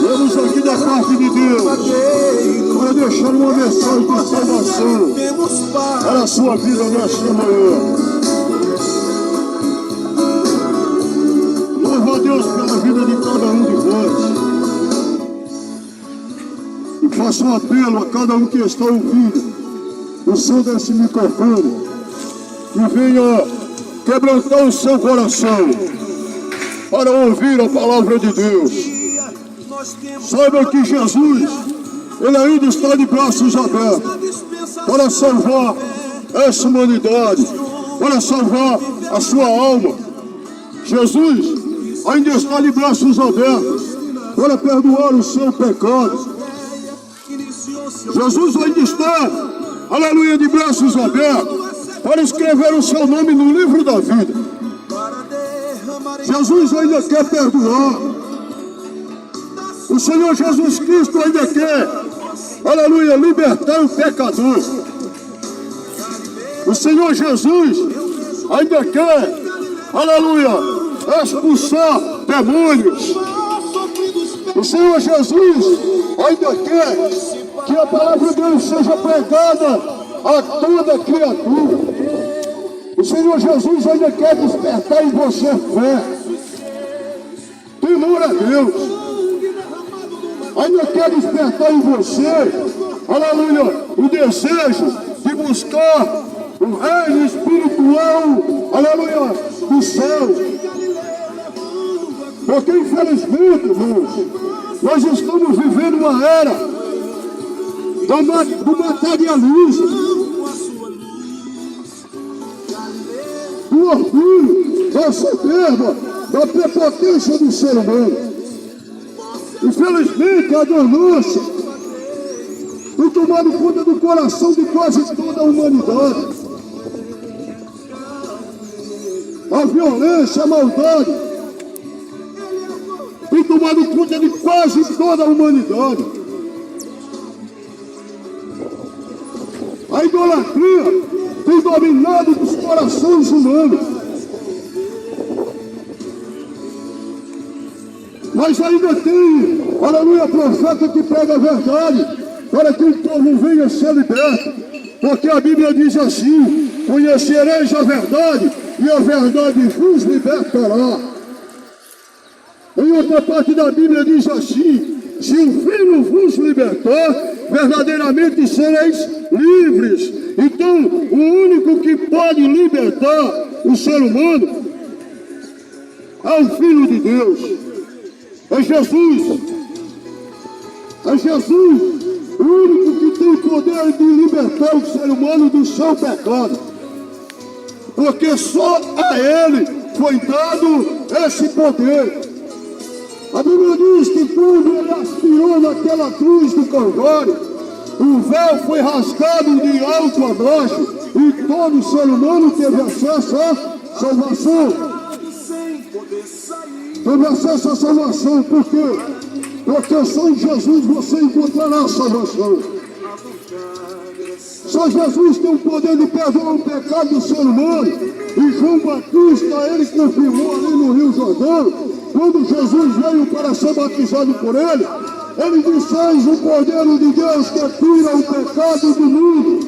Vamos aqui da parte de Deus para deixar uma mensagem de salvação para a sua vida nesta manhã. Louva a Deus pela vida de cada um de vós. E faço um apelo a cada um que está ouvindo o som desse microfone, que venha quebrantar o seu coração para ouvir a palavra de Deus. Saiba que Jesus, Ele ainda está de braços abertos para salvar essa humanidade, para salvar a sua alma. Jesus ainda está de braços abertos para perdoar o seu pecado. Jesus ainda está, aleluia, de braços abertos para escrever o seu nome no livro da vida. Jesus ainda quer perdoar. O Senhor Jesus Cristo ainda quer, aleluia, libertar o pecador. O Senhor Jesus ainda quer, aleluia, expulsar demônios. O Senhor Jesus ainda quer que a palavra de Deus seja pregada a toda criatura. O Senhor Jesus ainda quer despertar em você fé, temor a Deus. Ainda quer despertar em você, aleluia, o desejo de buscar o reino espiritual, aleluia, do céu. Porque infelizmente, irmãos, nós estamos vivendo uma era do materialismo, do orgulho, da soberba, da prepotência do ser humano. Infelizmente, a ganância tem tomado conta do coração de quase toda a humanidade. A violência, a maldade tem tomado conta de quase toda a humanidade. A idolatria tem dominado os corações humanos. Mas ainda tem, aleluia, profeta que prega a verdade para que o povo venha ser liberto. Porque a Bíblia diz assim: conhecereis a verdade e a verdade vos libertará. Em outra parte da Bíblia diz assim: se o Filho vos libertar, verdadeiramente sereis livres. Então, o único que pode libertar o ser humano é o Filho de Deus. É Jesus. É Jesus, o único que tem poder de libertar o ser humano do seu pecado. Porque só a Ele foi dado esse poder. A Bíblia diz que quando Ele aspirou naquela cruz do Calvário, o véu foi rasgado de alto a baixo e todo ser humano teve acesso à salvação. Teve acesso à salvação. Por quê? Porque só em Jesus você encontrará a salvação. Só Jesus tem o poder de perdoar o pecado do ser humano. E João Batista, ele confirmou ali no Rio Jordão, quando Jesus veio para ser batizado por ele, ele disse: eis o Cordeiro de Deus que tira o pecado do mundo.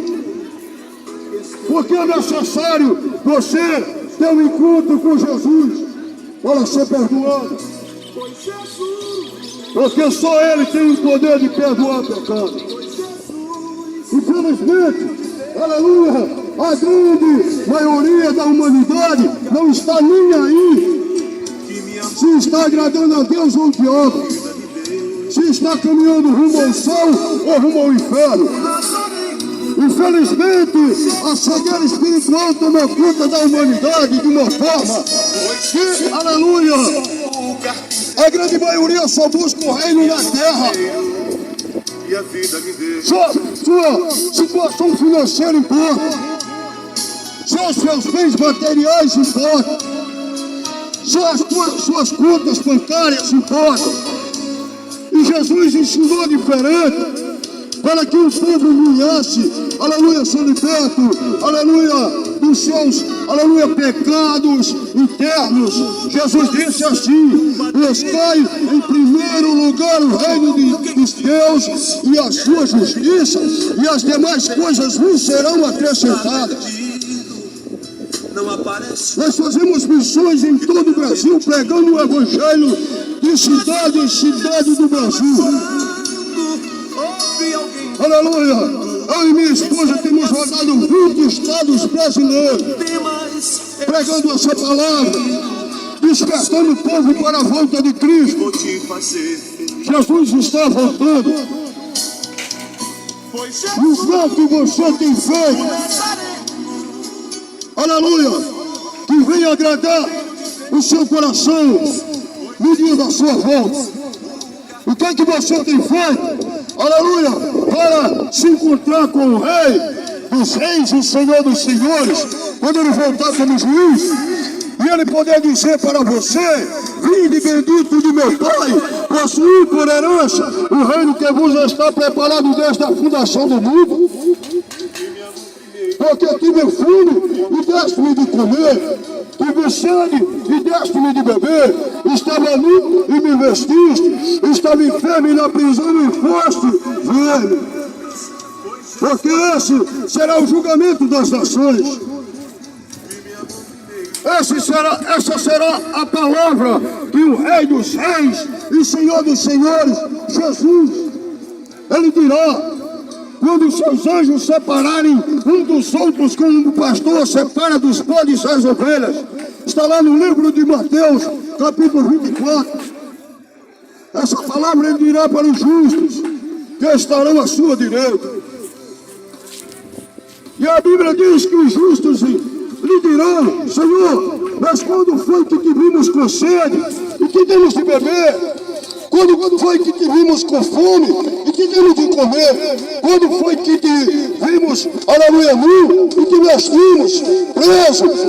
Porque é necessário você ter um encontro com Jesus para ser perdoado. Porque só Ele tem o poder de perdoar o pecado. Infelizmente, aleluia, a grande maioria da humanidade não está nem aí se está agradando a Deus ou o diabo, se está caminhando rumo ao céu ou rumo ao inferno. Infelizmente, a cegueira espiritual tomou conta da humanidade de uma forma que, aleluia, a grande maioria só busca o reino na terra. Sua situação financeira importa. Só os seus bens materiais importam. Só as suas contas bancárias importam. E Jesus ensinou diferente para que o povo ganhasse, aleluia, ser liberto, aleluia, do os seus, aleluia, pecados internos. Jesus disse assim: buscai em primeiro lugar o reino dos Deus e a sua justiça, e as demais coisas vos serão acrescentadas. Nós fazemos missões em todo o Brasil, pregando o Evangelho de cidade em cidade do Brasil. Aleluia! Eu e minha esposa temos rodado 20 estados brasileiros, pregando essa palavra, despertando o povo para a volta de Cristo. Jesus está voltando. E o que você tem feito, aleluia, que venha agradar o seu coração no dia da sua volta. O que você tem feito, aleluia, para se encontrar com o Rei dos Reis e Senhor dos Senhores, quando ele voltar como juiz, e ele poder dizer para você: vinde bendito de meu Pai, possuí por herança o reino que vos está preparado desde a fundação do mundo. Porque tive fome e deste-me de comer, tive sede e deste-me de beber, estava nu e me vestiste, estava enfermo e na prisão e foste ver-me. Porque esse será o julgamento das nações. Essa será a palavra que o Rei dos Reis e Senhor dos Senhores, Jesus, ele dirá: quando os seus anjos separarem um dos outros, como o pastor separa dos bodes as ovelhas. Está lá no livro de Mateus, capítulo 24. Essa palavra ele dirá para os justos, que estarão à sua direita. E a Bíblia diz que os justos lhe dirão: Senhor, mas quando foi que te vimos com sede e que demos de beber? Quando foi que te vimos com fome e que demos de comer? Quando foi que te vimos, aleluia, nu e que vestimos, presos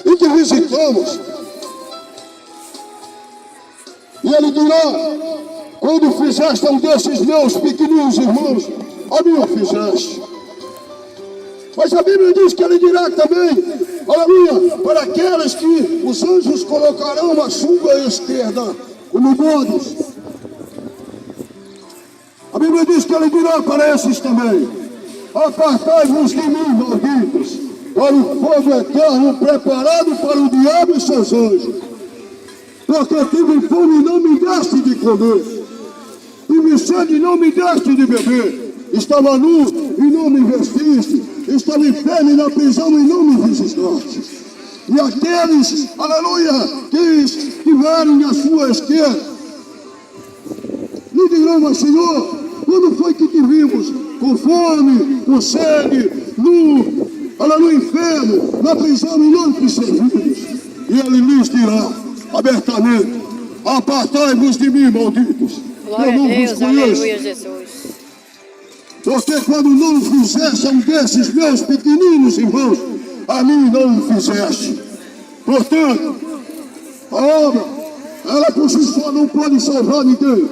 e que visitamos? E ele dirá: quando fizeste um desses meus pequeninos irmãos, a mim o fizeste. Mas a Bíblia diz que ele dirá também, aleluia, para aqueles que os anjos colocarão a sua esquerda como bodes. A Bíblia diz que ele dirá para esses também: apartai-vos de mim, malditos, para o fogo eterno preparado para o diabo e seus anjos. Porque tive fome e não me deste de comer, tive sede e não me deste de beber, estava nu e não me vestiste, estava enfermo e na prisão e não me visitaste. E aqueles, aleluia, que estiverem à sua esquerda, lhe dirão: mas Senhor, quando foi que te vimos com fome, com sede, nu, aleluia, enfermo, na prisão e não te servimos? E ele lhes dirá abertamente: apartai-vos de mim, malditos, glória eu não a Deus, vos conheço. aleluia, Jesus. Porque quando não fizeste um desses meus pequeninos irmãos, a mim não o fizeste. Portanto, a obra, ela por si só não pode salvar ninguém,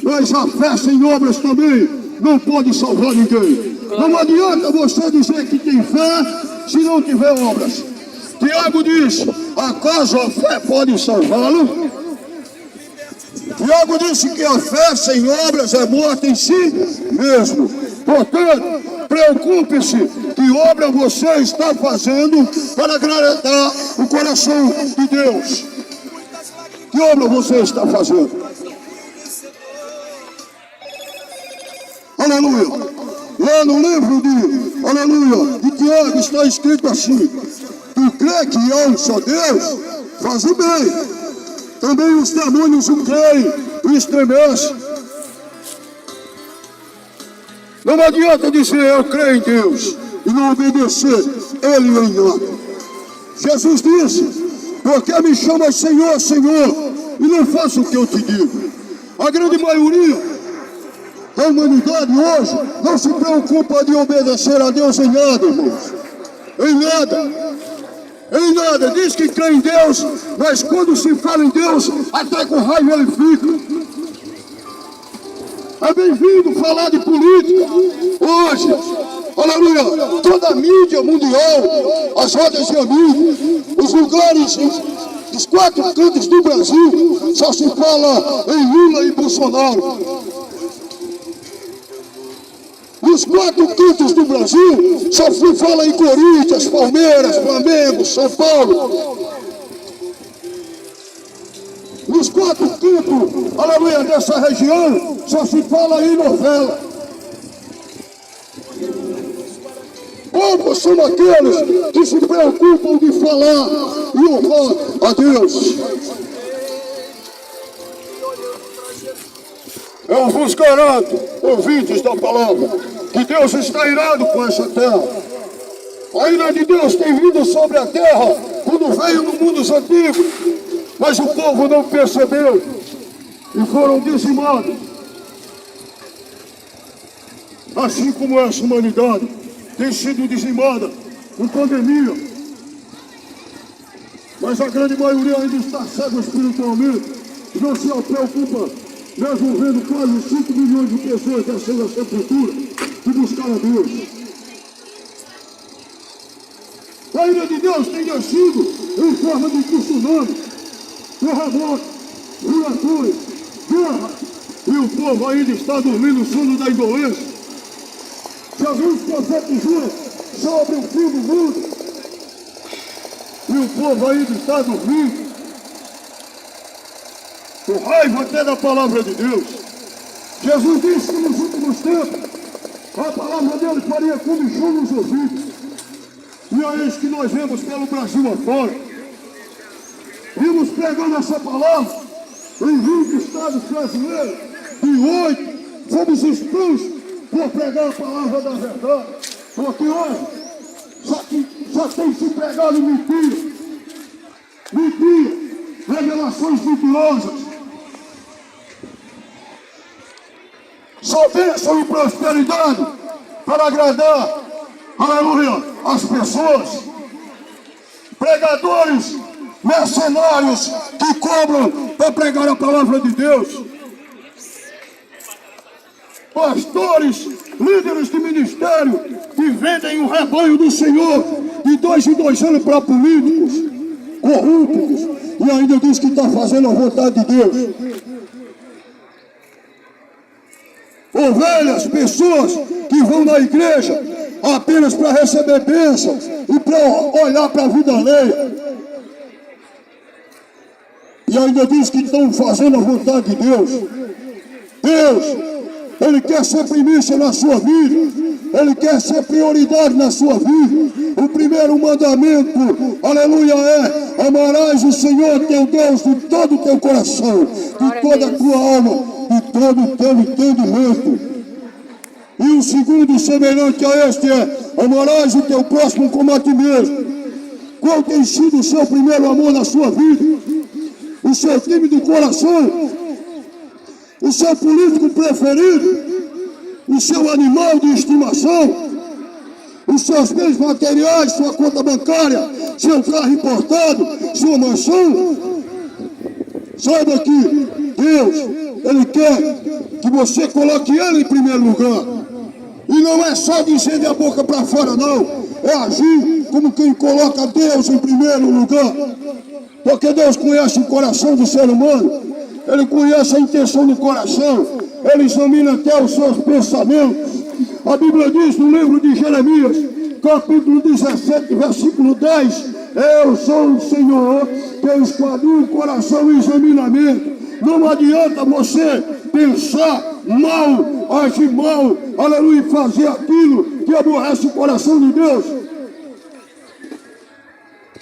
mas a fé sem obras também não pode salvar ninguém. Não adianta você dizer que tem fé se não tiver obras. Tiago diz: acaso a fé pode salvá-lo? Tiago disse que a fé sem obras é morta em si mesmo. Portanto, preocupe-se que obra você está fazendo para agradar o coração de Deus. Que obra você está fazendo? Aleluia. Lá no livro de Tiago está escrito assim: tu crê que há um só Deus? Faz o bem. Também os demônios o creem e estremecem. Não adianta dizer eu creio em Deus e não obedecer Ele em nada. Jesus disse: porque me chamas Senhor, Senhor, e não faço o que eu te digo. A grande maioria da humanidade hoje não se preocupa de obedecer a Deus em nada, irmãos. Em nada. Em nada, diz que crê em Deus, mas quando se fala em Deus, até com raiva ele fica. É bem-vindo falar de política hoje, aleluia, toda a mídia mundial, as rodas de amigos, os lugares, dos 4 cantos do Brasil, só se fala em Lula e Bolsonaro. Nos 4 cantos do Brasil, só se fala em Corinthians, Palmeiras, Flamengo, São Paulo. Nos 4 cantos, aleluia, dessa região, só se fala em novela. Poucos são aqueles que se preocupam de falar e honrar a Deus. Eu vos garanto, ouvintes da palavra, que Deus está irado com essa terra. A ira de Deus tem vindo sobre a terra quando veio no mundo antigo, mas o povo não percebeu e foram dizimados. Assim como essa humanidade tem sido dizimada com pandemia, mas a grande maioria ainda está cega espiritualmente, não se preocupa, mesmo vendo quase 5 milhões de pessoas descendo a sepultura e buscar a Deus. A ira de Deus tem descido em forma de tsunami, terremoto, furacões, guerra, e o povo ainda está dormindo o sono da indolência. Jesus profetizou sobre o fim do mundo e o povo ainda está dormindo, com raiva até da palavra de Deus. Jesus disse que nos últimos tempos a palavra dele faria comichão nos ouvidos. E é isso que nós vemos pelo Brasil afora. Vimos pregando essa palavra em 20 estados brasileiros, e 8 fomos expulsos por pregar a palavra da verdade. Porque hoje só tem se pregado mentira. Mentira, revelações mentirosas. Só bênção e prosperidade para agradar, aleluia, as pessoas. Pregadores, mercenários que cobram para pregar a palavra de Deus. Pastores, líderes de ministério que vendem o rebanho do Senhor de 2 em 2 anos para políticos corruptos e ainda diz que está fazendo a vontade de Deus. Ovelhas, pessoas que vão na igreja apenas para receber bênçãos e para olhar para a vida alheia. E ainda diz que estão fazendo a vontade de Deus. Deus, Ele quer ser primícia na sua vida. Ele quer ser prioridade na sua vida. O primeiro mandamento, aleluia, é: amarás o Senhor teu Deus de todo o teu coração, de toda a tua alma, de todo o teu entendimento. E o segundo, semelhante a este, é: amarás o teu próximo como a ti mesmo. Qual tem sido o seu primeiro amor na sua vida? O seu time do coração? O seu político preferido? O seu animal de estimação? Os seus bens materiais, sua conta bancária, seu carro importado, sua mansão? Saiba que Deus, Ele quer que você coloque Ele em primeiro lugar. E não é só dizer de a boca para fora, não. É agir como quem coloca Deus em primeiro lugar. Porque Deus conhece o coração do ser humano. Ele conhece a intenção do coração. Ele examina até os seus pensamentos. A Bíblia diz no livro de Jeremias, capítulo 17, versículo 10: eu sou o Senhor que esquadrinha o coração e examina a mente. Não adianta você pensar mal, agir mal, aleluia, e fazer aquilo que aborrece o coração de Deus.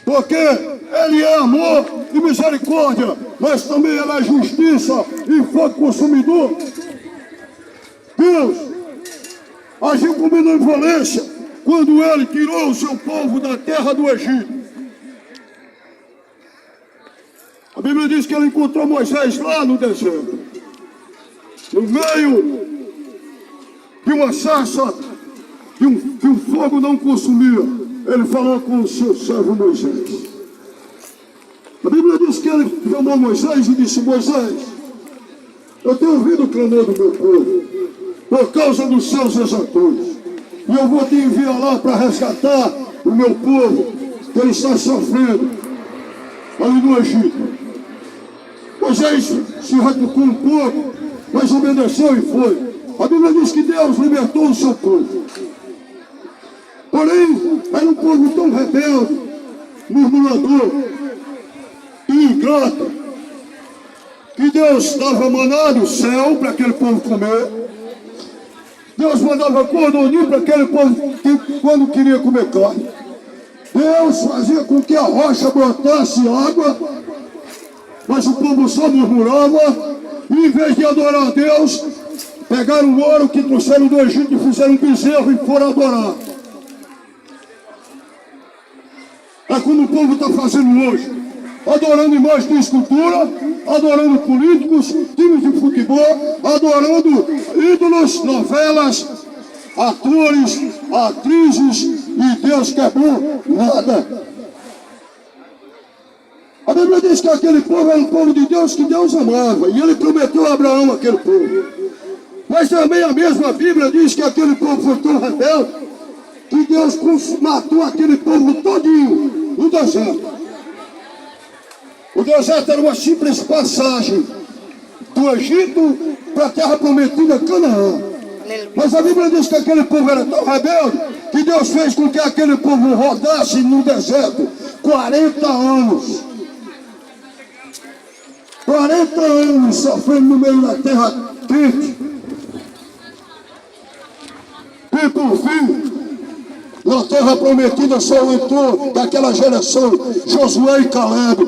Porque Ele é amor e misericórdia, mas também Ele é justiça e fogo consumidor. Deus agiu com benevolência quando Ele tirou o seu povo da terra do Egito. A Bíblia diz que Ele encontrou Moisés lá no deserto, no meio de uma sarça que um fogo não consumia. Ele falou com o seu servo Moisés. A Bíblia diz que Ele chamou Moisés e disse: Moisés, eu tenho ouvido o clamor do meu povo por causa dos seus exatores. E eu vou te enviar lá para resgatar o meu povo, que ele está sofrendo ali no Egito. Moisés se retrucou um pouco, mas obedeceu e foi. A Bíblia diz que Deus libertou o seu povo. Porém, era um povo tão rebelde, murmurador e ingrato, que Deus dava maná do céu para aquele povo comer. Deus mandava cordoninho para aquele povo que, quando queria comer carne. Deus fazia com que a rocha brotasse água, mas o povo só murmurava, e em vez de adorar a Deus, pegaram o ouro que trouxeram do Egito e fizeram um bezerro e foram adorar. É como o povo está fazendo hoje, adorando imagens de escultura, adorando políticos, times de futebol, adorando ídolos, novelas, atores, atrizes, e Deus que é bom, nada. A Bíblia diz que aquele povo era um povo de Deus que Deus amava, e ele prometeu a Abraão aquele povo. Mas também a mesma Bíblia diz que aquele povo foi tão rebelde que Deus matou aquele povo todinho no deserto. O deserto era uma simples passagem do Egito para a terra prometida, Canaã. Mas a Bíblia diz que aquele povo era tão rebelde que Deus fez com que aquele povo rodasse no deserto 40 anos. 40 anos sofrendo no meio da terra quente. E por fim, na terra prometida só entrou daquela geração Josué e Caleb.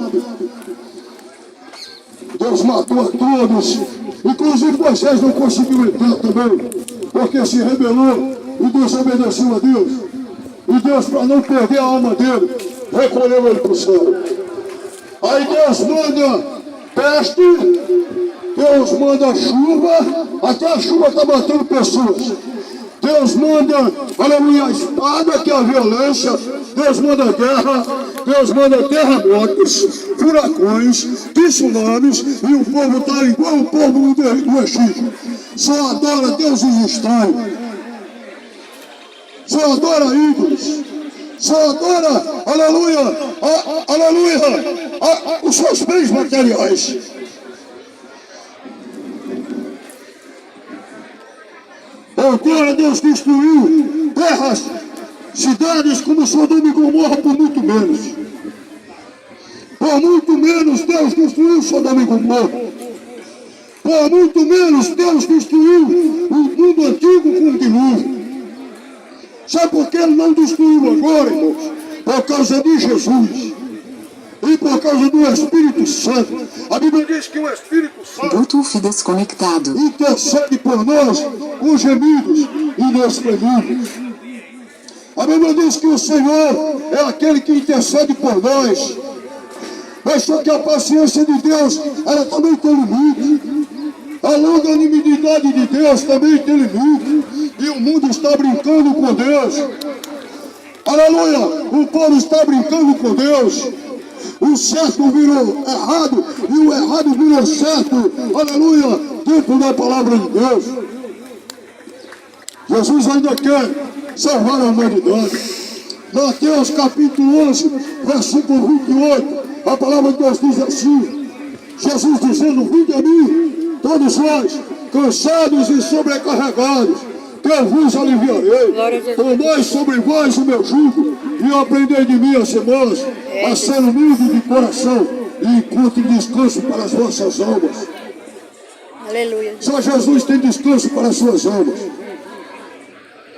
Deus matou a todos, inclusive Moisés não conseguiu entrar também, porque se rebelou e desobedeceu a Deus. E Deus, para não perder a alma dele, recolheu ele para o céu. Aí Deus manda peste, Deus manda chuva, até a chuva está matando pessoas. Deus manda, aleluia, a espada, que é a violência. Deus manda guerra, Deus manda terremotos, furacões, tsunamis, e o povo está igual o povo do Egito. Só adora deuses estranhos, só adora ídolos, só adora, aleluia, os seus bens materiais. Agora Deus destruiu terras, cidades como Sodoma e Gomorra por muito menos. Por muito menos Deus destruiu Sodoma e Gomorra. Por muito menos Deus destruiu o mundo antigo com o dilúvio. Sabe por que ele não destruiu agora, irmãos? Por causa de Jesus. E por causa do Espírito Santo. A Bíblia diz que o Espírito Santo Bluetooth desconectado. intercede por nós com gemidos inexprimíveis. A Bíblia diz que o Senhor é aquele que intercede por nós. Mas só que a paciência de Deus, ela também tem limite. A longanimidade de Deus também tem limite. E o mundo está brincando com Deus. Aleluia! O povo está brincando com Deus. O certo virou errado e o errado virou certo. Aleluia! Dentro da palavra de Deus. Jesus ainda quer salvar a humanidade. Mateus capítulo 11, versículo 28. A palavra de Deus diz assim: Jesus dizendo: vinde a mim, todos vós, cansados e sobrecarregados, que eu vos aliviarei. Tomai sobre vós o meu jugo e aprendei de mim a ser manso, a ser humilde de coração, e encontre descanso para as vossas almas. Aleluia. Só Jesus tem descanso para as suas almas.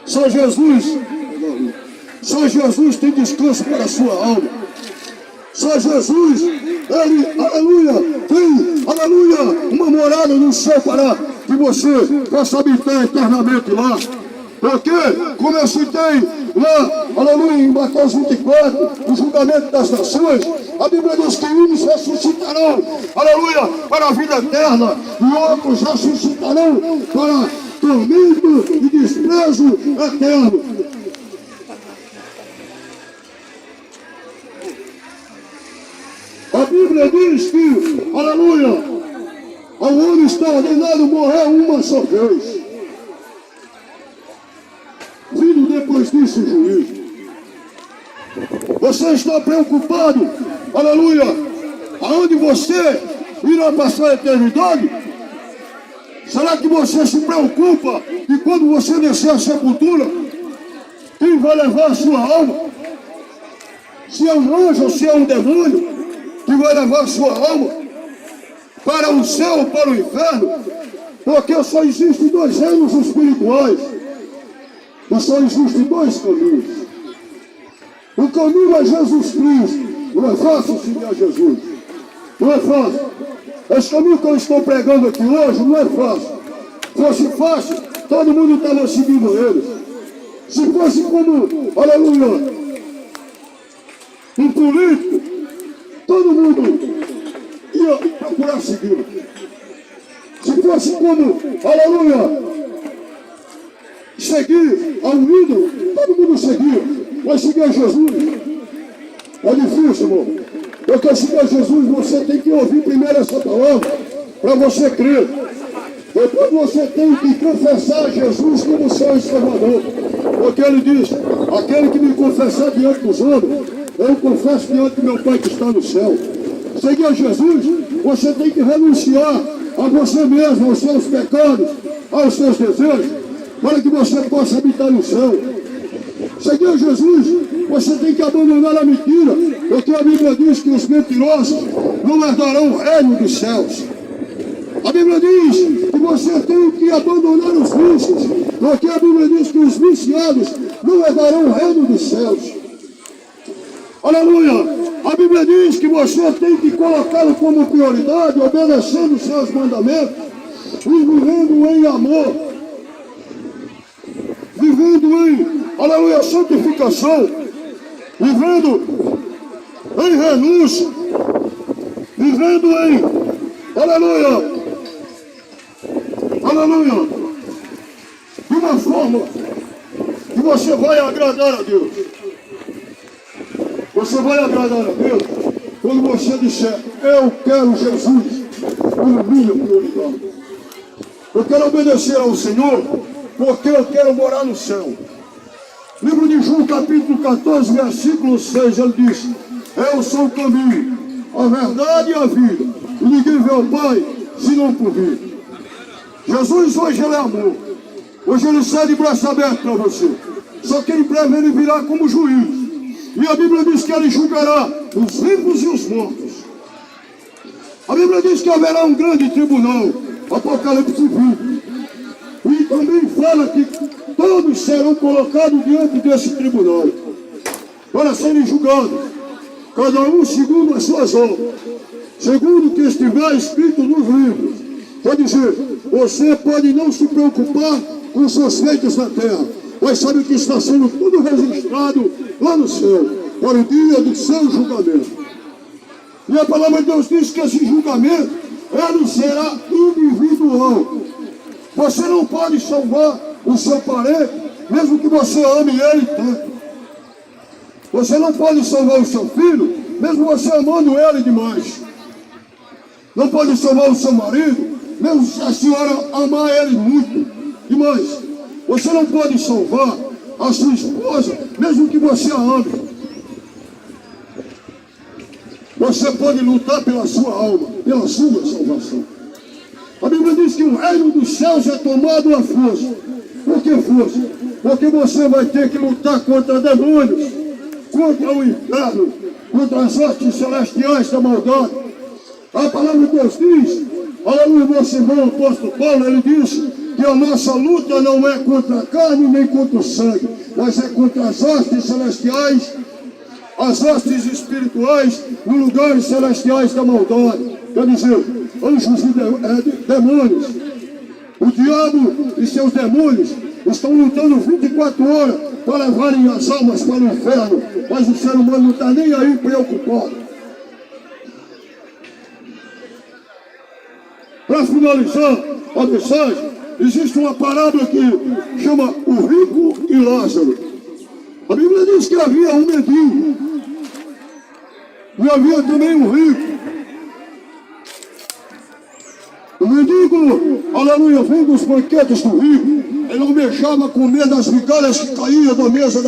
Só Jesus tem descanso para a sua alma. Só Jesus, ele, aleluia, tem, aleluia, uma morada no céu para que você possa habitar eternamente lá. Porque, como eu citei lá, aleluia, em Mateus 24, o julgamento das nações, a Bíblia diz que uns ressuscitarão, aleluia, para a vida eterna, e outros ressuscitarão para tormento e desprezo eterno. A Bíblia diz que, aleluia, ao homem está ordenado morrer uma só vez. vindo depois disso o juízo. Você está preocupado, aleluia, aonde você irá passar a eternidade? Será que você se preocupa de quando você descer a sepultura, quem vai levar a sua alma? Se é um anjo ou se é um demônio que vai levar a sua alma para o céu ou para o inferno? Porque só existem dois reinos espirituais e só existem dois caminhos. O caminho é Jesus Cristo. Não é fácil seguir a Jesus. Não é fácil. Esse caminho que eu estou pregando aqui hoje não é fácil. Se fosse fácil, todo mundo estava seguindo ele. Se fosse como, aleluia, um político, todo mundo ia procurar segui-lo. Se fosse como, aleluia, seguir a um ídolo, todo mundo seguia. Mas seguir a Jesus é difícil, irmão. Porque seguir a Jesus, você tem que ouvir primeiro essa palavra para você crer. Depois você tem que confessar a Jesus como seu Salvador. Porque ele diz, aquele que me confessar diante dos homens, eu confesso diante do meu Pai que está no céu. Seguir a Jesus, você tem que renunciar a você mesmo, aos seus pecados, aos seus desejos, para que você possa habitar no céu. Seguir a Jesus, você tem que abandonar a mentira, porque a Bíblia diz que os mentirosos não herdarão o reino dos céus. A Bíblia diz que você tem que abandonar os vícios, porque a Bíblia diz que os viciados não herdarão o reino dos céus. Aleluia! A Bíblia diz que você tem que colocá-lo como prioridade, obedecendo os seus mandamentos e vivendo em amor, vivendo em, aleluia, santificação, vivendo em renúncia, vivendo em, aleluia, aleluia, de uma forma que você vai agradar a Deus. Você vai agradar a Deus quando você disser, eu quero Jesus como minha prioridade. Eu quero obedecer ao Senhor porque eu quero morar no céu. Livro de João, capítulo 14, versículo 6, ele diz, eu sou o caminho, a verdade e a vida. E ninguém vê o Pai, senão por mim. Jesus hoje ele é amor. Hoje ele sai de braço aberto para você. Só que em breve ele virá como juiz. E a Bíblia diz que ele julgará os vivos e os mortos. A Bíblia diz que haverá um grande tribunal, Apocalipse 20. E também fala que todos serão colocados diante desse tribunal para serem julgados, cada um segundo as suas obras, segundo o que estiver escrito nos livros. Quer dizer, você pode não se preocupar com os seus feitos na terra, mas sabe que está sendo tudo registrado lá no céu, para o dia do seu julgamento. E a palavra de Deus diz que esse julgamento, ele será individual. Você não pode salvar o seu parente, mesmo que você ame ele tanto. Você não pode salvar o seu filho, mesmo você amando ele demais. Não pode salvar o seu marido, mesmo se a senhora amar ele muito demais. Você não pode salvar a sua esposa, mesmo que você a ame. Você pode lutar pela sua alma, pela sua salvação. A Bíblia diz que o reino dos céus é tomado à força. Por que força? Porque você vai ter que lutar contra demônios, contra o inferno, contra as hostes celestiais da maldade. A palavra de Deus diz, aleluia, nosso irmão apóstolo Paulo, ele diz que a nossa luta não é contra a carne nem contra o sangue, mas é contra as hostes celestiais, as hostes espirituais, nos lugares celestiais da maldade. Quer dizer, anjos e demônios. O diabo e seus demônios estão lutando 24 horas para levarem as almas para o inferno, mas o ser humano não está nem aí preocupado. Para finalizar a mensagem, existe uma parábola que chama o rico e Lázaro. A Bíblia diz que havia um mendigo e havia também um rico. O mendigo, aleluia, vem dos banquetes do rio. Ele não deixava comer das migalhas que caíam da mesa